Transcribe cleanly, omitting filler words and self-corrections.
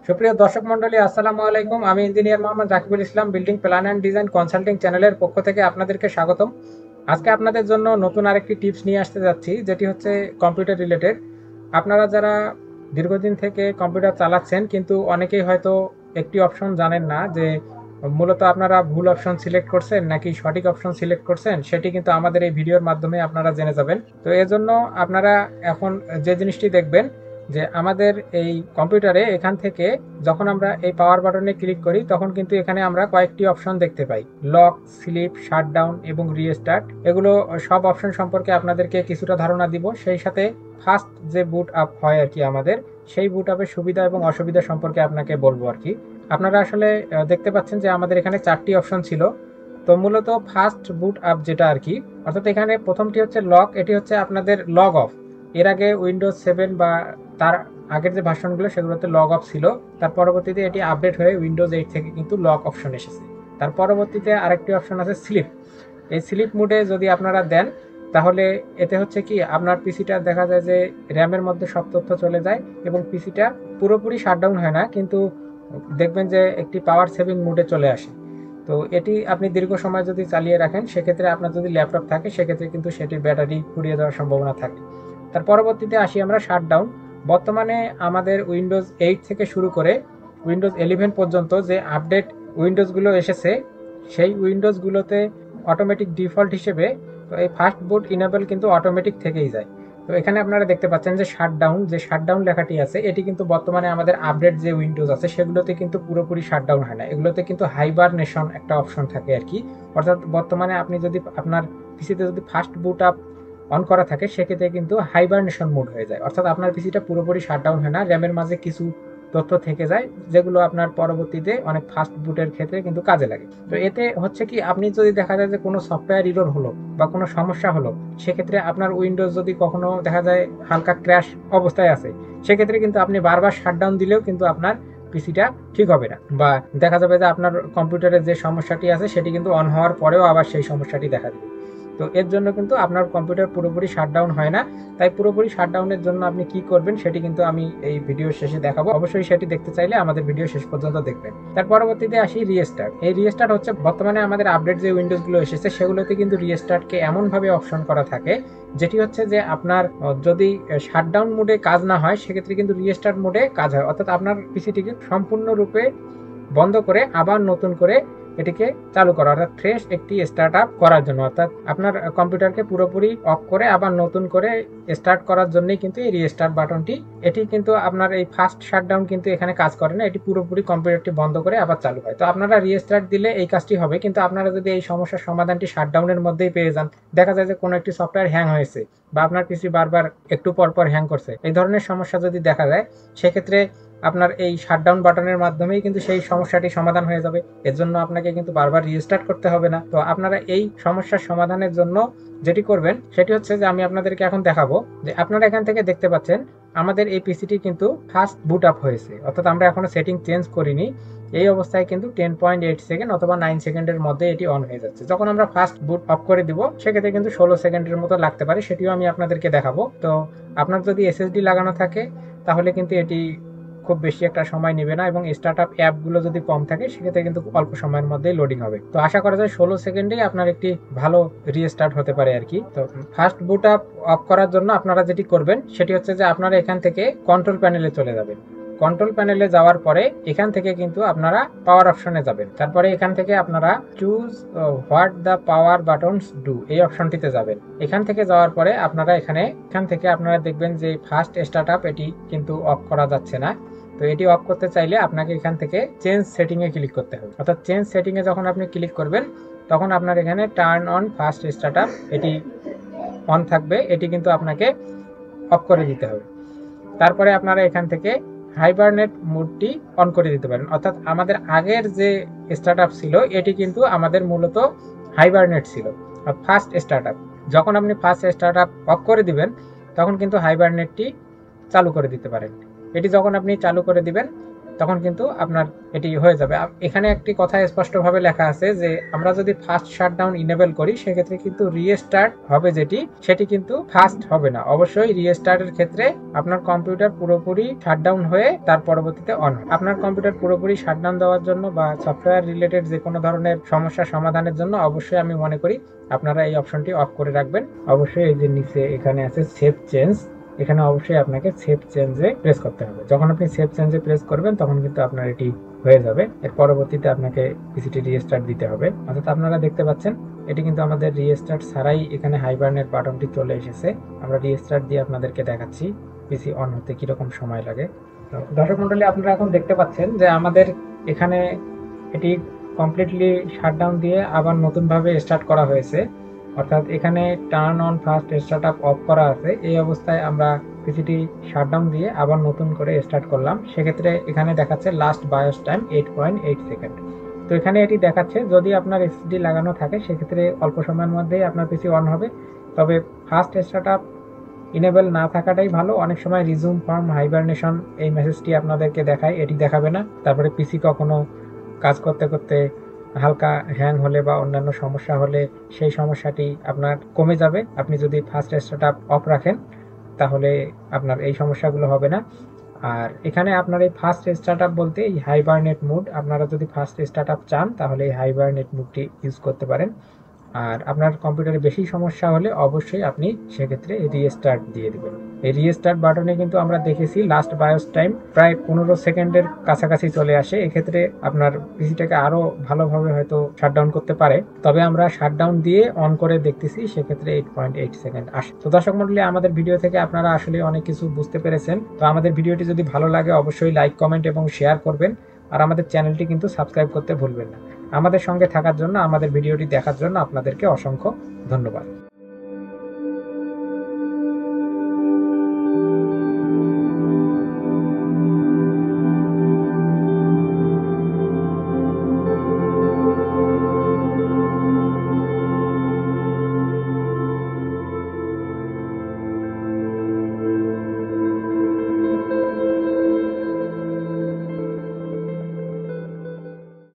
সুপ্রিয় দর্শক মন্ডলী, আসসালামু আলাইকুম। আমি engineer Mohammad Rakibul Islam, building plan and design consulting চ্যানেলের পক্ষ থেকে আপনাদেরকে স্বাগতম। আজকে আপনাদের জন্য নতুন আরেকটি টিপস নিয়ে আসতে যাচ্ছি, যেটি হচ্ছে কম্পিউটার রিলেটেড। আপনারা যারা দীর্ঘদিন থেকে কম্পিউটার চালাচ্ছেন, কিন্তু অনেকেই হয়তো একটি অপশন জানেন না যে মূলত আপনারা ভুল অপশন সিলেক্ট করছেন নাকি সঠিক অপশন সিলেক্ট করছেন, সেটি কিন্তু আমাদের এই ভিডিওর মাধ্যমে আপনারা জেনে যাবেন। তো এজন্য আপনারা এখন যে জিনিসটি দেখবেন যে আমাদের এই কম্পিউটারে এখান থেকে যখন আমরা এই পাওয়ার বাটনে ক্লিক করি, তখন কিন্তু এখানে আমরা কয়েকটি অপশন দেখতে পাই: লক, স্লিপ, শাটডাউন এবং রিস্টার্ট। এগুলো সব অপশন সম্পর্কে আপনাদেরকে কিছুটা ধারণা দিব। সেই সাথে ফার্স্ট যে বুট আপ হয় আর কি আমাদের, সেই বুট আপের সুবিধা এবং অসুবিধা সম্পর্কে আপনাকে বলবো আর কি। আপনারা আসলে দেখতে পাচ্ছেন যে আমাদের এখানে 4টি অপশন ছিল। তো মূলত ফার্স্ট বুট আপ যেটা আর কি, অর্থাৎ এখানে প্রথমটি হচ্ছে লক। এটি হচ্ছে আপনাদের লগ অফ। এর আগে উইন্ডোজ 7 বা তার আগের যে ভার্সনগুলো সেগুলোতে লগ অফ ছিল। তার পরবর্তীতে এটি আপডেট হয়ে উইন্ডোজ 8 থেকে কিন্তু লক অপশন এসেছে। তার পরবর্তীতে আরেকটি অপশন আছে স্লিপ। এই স্লিপ মোডে যদি আপনারা দেন, তাহলে এতে হচ্ছে কি আপনার পিসিটা দেখা যায় যে র্যামের মধ্যে সব তথ্য চলে যায় এবং পিসিটা পুরোপুরি শাটডাউন হয় না, কিন্তু দেখবেন যে একটি পাওয়ার সেভিং মোডে চলে আসে। তো এটি আপনি দীর্ঘ সময় যদি চালিয়ে রাখেন, সেক্ষেত্রে আপনার যদি ল্যাপটপ থাকে সেক্ষেত্রে কিন্তু সেটির ব্যাটারি ফুরিয়ে যাওয়ার সম্ভাবনা থাকে। তার পরবর্তীতে আসি আমরা শাটডাউন। বর্তমানে আমাদের উইন্ডোজ 8 থেকে শুরু করে উইন্ডোজ 11 পর্যন্ত যে আপডেট উইন্ডোজগুলো এসেছে, সেই উইন্ডোজগুলোতে অটোমেটিক ডিফল্ট হিসেবে তো এই ফার্স্ট বুট ইনেবল কিন্তু অটোমেটিক থেকেই যায়। তো এখানে আপনারা দেখতে পাচ্ছেন যে শাটডাউন লেখাটি আছে, এটি কিন্তু বর্তমানে আমাদের আপডেট যে উইন্ডোজ আছে সেগুলোতে কিন্তু পুরোপুরি শাটডাউন হয় না। এগুলোতে কিন্তু হাইবারনেশন একটা অপশন থাকে আর কি। অর্থাৎ বর্তমানে আপনি যদি আপনার পিসিতে যদি ফার্স্ট বুট আপ অন করা থাকে, সেক্ষেত্রে কিন্তু হাইবারনেশন মোড হয়ে যায়। অর্থাৎ আপনার পিসিটা পুরোপুরি শাটডাউন হয় না, র্যামের মাঝে কিছু তথ্য থেকে যায়, যেগুলো আপনার পরবর্তীতে অনেক ফাস্ট বুটের ক্ষেত্রে কিন্তু কাজে লাগে। তো এতে হচ্ছে কি, আপনি যদি দেখা যায় যে কোনো সফটওয়্যার ইরর হলো বা কোনো সমস্যা হলো, সেক্ষেত্রে আপনার উইন্ডোজ যদি কখনো দেখা যায় হালকা ক্র্যাশ অবস্থায় আছে, সেক্ষেত্রে কিন্তু আপনি বারবার শাটডাউন দিলেও কিন্তু আপনার পিসিটা ঠিক হবে না, বা দেখা যাবে যে আপনার কম্পিউটারে যে সমস্যাটি আছে সেটি কিন্তু অন হওয়ার পরেও আবার সেই সমস্যাটি দেখা দেবে। তো এর জন্য কিন্তু আপনার কম্পিউটার পুরোপুরি শাটডাউন হয় না। তাই পুরোপুরি শাটডাউনের জন্য আপনি কি করবেন সেটি কিন্তু আমি এই ভিডিও শেষে দেখাবো। অবশ্যই সেটি দেখতে চাইলে আমাদের ভিডিও শেষ পর্যন্ত দেখবেন। তার পরবর্তীতে আসি রিস্টার্ট। এই রিস্টার্ট হচ্ছে বর্তমানে আমাদের আপডেট যে উইন্ডোজগুলো এসেছে সেগুলোতে কিন্তু রিস্টার্টকে এমনভাবে অপশন করা থাকে, যেটি হচ্ছে যে আপনার যদি শাটডাউন মোডে কাজ না হয়, সেক্ষেত্রে কিন্তু রিস্টার্ট মোডে কাজ হয়। অর্থাৎ আপনার পিসিটিকে সম্পূর্ণরূপে বন্ধ করে আবার নতুন করে এটিকে চালু করা, অর্থাৎ ফ্রেশ একটি স্টার্ট আপ করার জন্য। অর্থাৎ আপনার কম্পিউটারকে পুরোপুরি অফ করে আবার নতুন করে স্টার্ট করার জন্যই কিন্তু এই রিস্টার্ট বাটনটি। এটি কিন্তু আপনার এই ফার্স্ট শাটডাউন কিন্তু এখানে কাজ করে না, এটি পুরোপুরি কম্পিউটারটি বন্ধ করে আবার চালু হয়। তো আপনারা রিস্টার্ট দিলে এই কাজটি হবে, কিন্তু আপনারা যদি এই সমস্যার সমাধানটি শাটডাউনের মধ্যেই পেয়ে যান, দেখা যায় যে কোনো একটি সফটওয়্যার হ্যাং হয়েছে বা আপনার পিসি বারবার একটু পরপর হ্যাং করছে, এই ধরনের সমস্যা যদি দেখা যায়, সেক্ষেত্রে আপনার এই শাটডাউন বাটনের মাধ্যমেই কিন্তু সেই সমস্যাটি সমাধান হয়ে যাবে। এর জন্য আপনাকে কিন্তু বারবার রিস্টার্ট করতে হবে না। তো আপনারা এই সমস্যার সমাধানের জন্য যেটি করবেন সেটি হচ্ছে যে আমি আপনাদেরকে এখন দেখাবো যে আপনারা এখান থেকে দেখতে পাচ্ছেন আমাদের এই পিসিটি কিন্তু ফার্স্ট বুট আপ হয়েছে, অর্থাৎ আমরা এখনো সেটিং চেঞ্জ করিনি। এই অবস্থায় কিন্তু 10.8 সেকেন্ড অথবা 9 সেকেন্ডের মধ্যে এটি অন হয়ে যাচ্ছে। যখন আমরা ফার্স্ট বুট অফ করে দিব, সেক্ষেত্রে কিন্তু 16 সেকেন্ডের মতো লাগতে পারে, সেটিও আমি আপনাদেরকে দেখাবো। তো আপনার যদি এসএসডি লাগানো থাকে, তাহলে কিন্তু এটি খুব বেশি একটা সময় নেবে না, এবং স্টার্টআপ অ্যাপগুলো যদি কম থাকে, সেক্ষেত্রে কিন্তু অল্প সময়ের মধ্যেই লোডিং হবে। তো আশা করা যায় 16 সেকেন্ডেই আপনার একটি ভালো রিস্টার্ট হতে পারে আর কি। তো ফার্স্ট বুট আপ অফ করার জন্য আপনারা যেটি করবেন সেটি হচ্ছে যে আপনারা এখান থেকে কন্ট্রোল প্যানেলে চলে যাবেন। কন্ট্রোল প্যানেলে যাওয়ার পরে এখান থেকে কিন্তু আপনারা পাওয়ার অপশনে যাবেন। তারপরে এখান থেকে আপনারা choose what the power buttons do এই অপশনটিতে যাবেন। এখান থেকে যাওয়ার পরে আপনারা এখান থেকে আপনারা দেখবেন যে ফার্স্ট স্টার্টআপ এটি কিন্তু অফ করা যাচ্ছে না। তো এটি অফ করতে চাইলে আপনাকে এখান থেকে চেঞ্জ সেটিং এ ক্লিক করতে হবে। অর্থাৎ চেঞ্জ সেটিং এ যখন আপনি ক্লিক করবেন, তখন আপনার এখানে টার্ন অন ফার্স্ট স্টার্টআপ এটি অন থাকবে, এটি কিন্তু আপনাকে অফ করে দিতে হবে। তারপরে আপনারা এখান থেকে হাইবারনেট মোডটি অন করে দিতে পারেন। অর্থাৎ আমাদের আগের যে স্টার্টআপ ছিল এটি কিন্তু আমাদের মূলত হাইবারনেট ছিল, ফার্স্ট স্টার্টআপ। যখন আপনি ফার্স্ট স্টার্টআপ অফ করে দিবেন, তখন কিন্তু হাইবারনেটটি চালু করে দিতে পারেন। এটি যখন আপনি চালু করে দিবেন, তখন কিন্তু আপনার এটি হয়ে যাবে। এখানে একটি কথা স্পষ্টভাবে লেখা আছে যে আমরা যদি ফাস্ট শাটডাউন ইনেবল করি সেক্ষেত্রে কিন্তু রিস্টার্ট হবে, সেটি কিন্তু ফাস্ট হবে না। অবশ্যই রিস্টার্টের ক্ষেত্রে আপনার কম্পিউটার পুরোপুরি শাটডাউন হয়ে তার পরবর্তীতে অন হবে। আপনার কম্পিউটার পুরোপুরি শাটডাউন দেওয়ার জন্য বা সফটওয়্যার রিলেটেড যে কোনো ধরনের সমস্যা সমাধানের জন্য অবশ্যই আমি মনে করি আপনারা এই অপশনটি অফ করে রাখবেন। অবশ্যই এই যে নিচে এখানে আছে সেভ চেঞ্জ, এখানে অবশ্যই আপনাকে সেভ চেঞ্জে প্রেস করতে হবে। যখন আপনি সেভ চেঞ্জে প্রেস করবেন তখন কিন্তু আপনার এটি হয়ে যাবে। এর পরবর্তীতে আপনাকে পিসিটি রিস্টার্ট দিতে হবে। অর্থাৎ আপনারা দেখতে পাচ্ছেন এটি কিন্তু আমাদের রিস্টার্ট ছাড়াই এখানে হাইবারনেট বাটনটি চলে এসেছে। আমরা রিস্টার্ট দিয়ে আপনাদেরকে দেখাচ্ছি পিসি অন হতে কিরকম সময় লাগে। দর্শক মন্ডলী, আপনারা এখন দেখতে পাচ্ছেন যে আমাদের এখানে এটি কমপ্লিটলি শাটডাউন দিয়ে আবার নতুনভাবে স্টার্ট করা হয়েছে। অর্থাৎ এখানে turn on first start up of করা আছে। এই অবস্থায় আমরা পিসিটি শাটডাউন দিয়ে আবার নতুন করে স্টার্ট করলাম। সেক্ষেত্রে এখানে দেখাচ্ছে লাস্ট বায়োস টাইম 8.8 সেকেন্ড। তো এখানে এটি দেখাচ্ছে যদি আপনার এসএসডি লাগানো থাকে সেক্ষেত্রে অল্প সময়ের মধ্যেই আপনার পিসি অন হবে। তবে ফার্স্ট স্টার্ট আপ ইনেবল না থাকাটাই ভালো। অনেক সময় রিজুম ফ্রম হাইবারনেশন এই মেসেজটি আপনাদেরকে দেখায়, এটি দেখাবে না। তারপরে পিসি কখনো কাজ করতে করতে হালকা হ্যাং হলে বা অন্যান্য সমস্যা হলে সেই সমস্যাটি আপনার কমে যাবে। আপনি যদি ফার্স্ট স্টার্ট আপ অফ রাখেন তাহলে আপনার এই সমস্যাগুলো হবে না। আর এখানে আপনার এই ফার্স্ট স্টার্ট আপ বলতে এই হাইবারনেট মুড, আপনারা যদি ফার্স্ট স্টার্ট আপ চান তাহলে এই হাইবারনেট মুডটি ইউজ করতে পারেন। আর আপনার কম্পিউটারে বেশি সমস্যা হলে অবশ্যই আপনি সেক্ষেত্রে রিস্টার্ট দিয়ে দেবেন। এই রিস্টার্ট বাটনে কিন্তু আমরা দেখেছি লাস্ট বায়োস টাইম প্রায় 15 সেকেন্ডের কাছাকাছি চলে আসে। এক্ষেত্রে আপনার পিসিটাকে আরো ভালোভাবে হয়তো শাটডাউন করতে পারে। তবে আমরা শাটডাউন দিয়ে অন করে দেখতেছি, সেক্ষেত্রে 8.8 সেকেন্ড আসে। তো দর্শক মন্ডলী, আমাদের ভিডিও থেকে আপনারা আসলে অনেক কিছু বুঝতে পেরেছেন। তো আমাদের ভিডিওটি যদি ভালো লাগে অবশ্যই লাইক, কমেন্ট এবং শেয়ার করবেন। আর আমাদের চ্যানেলটি কিন্তু সাবস্ক্রাইব করতে ভুলবেন না। আমাদের সঙ্গে থাকার জন্য, আমাদের ভিডিওটি দেখার জন্য আপনাদেরকে অসংখ্য ধন্যবাদ।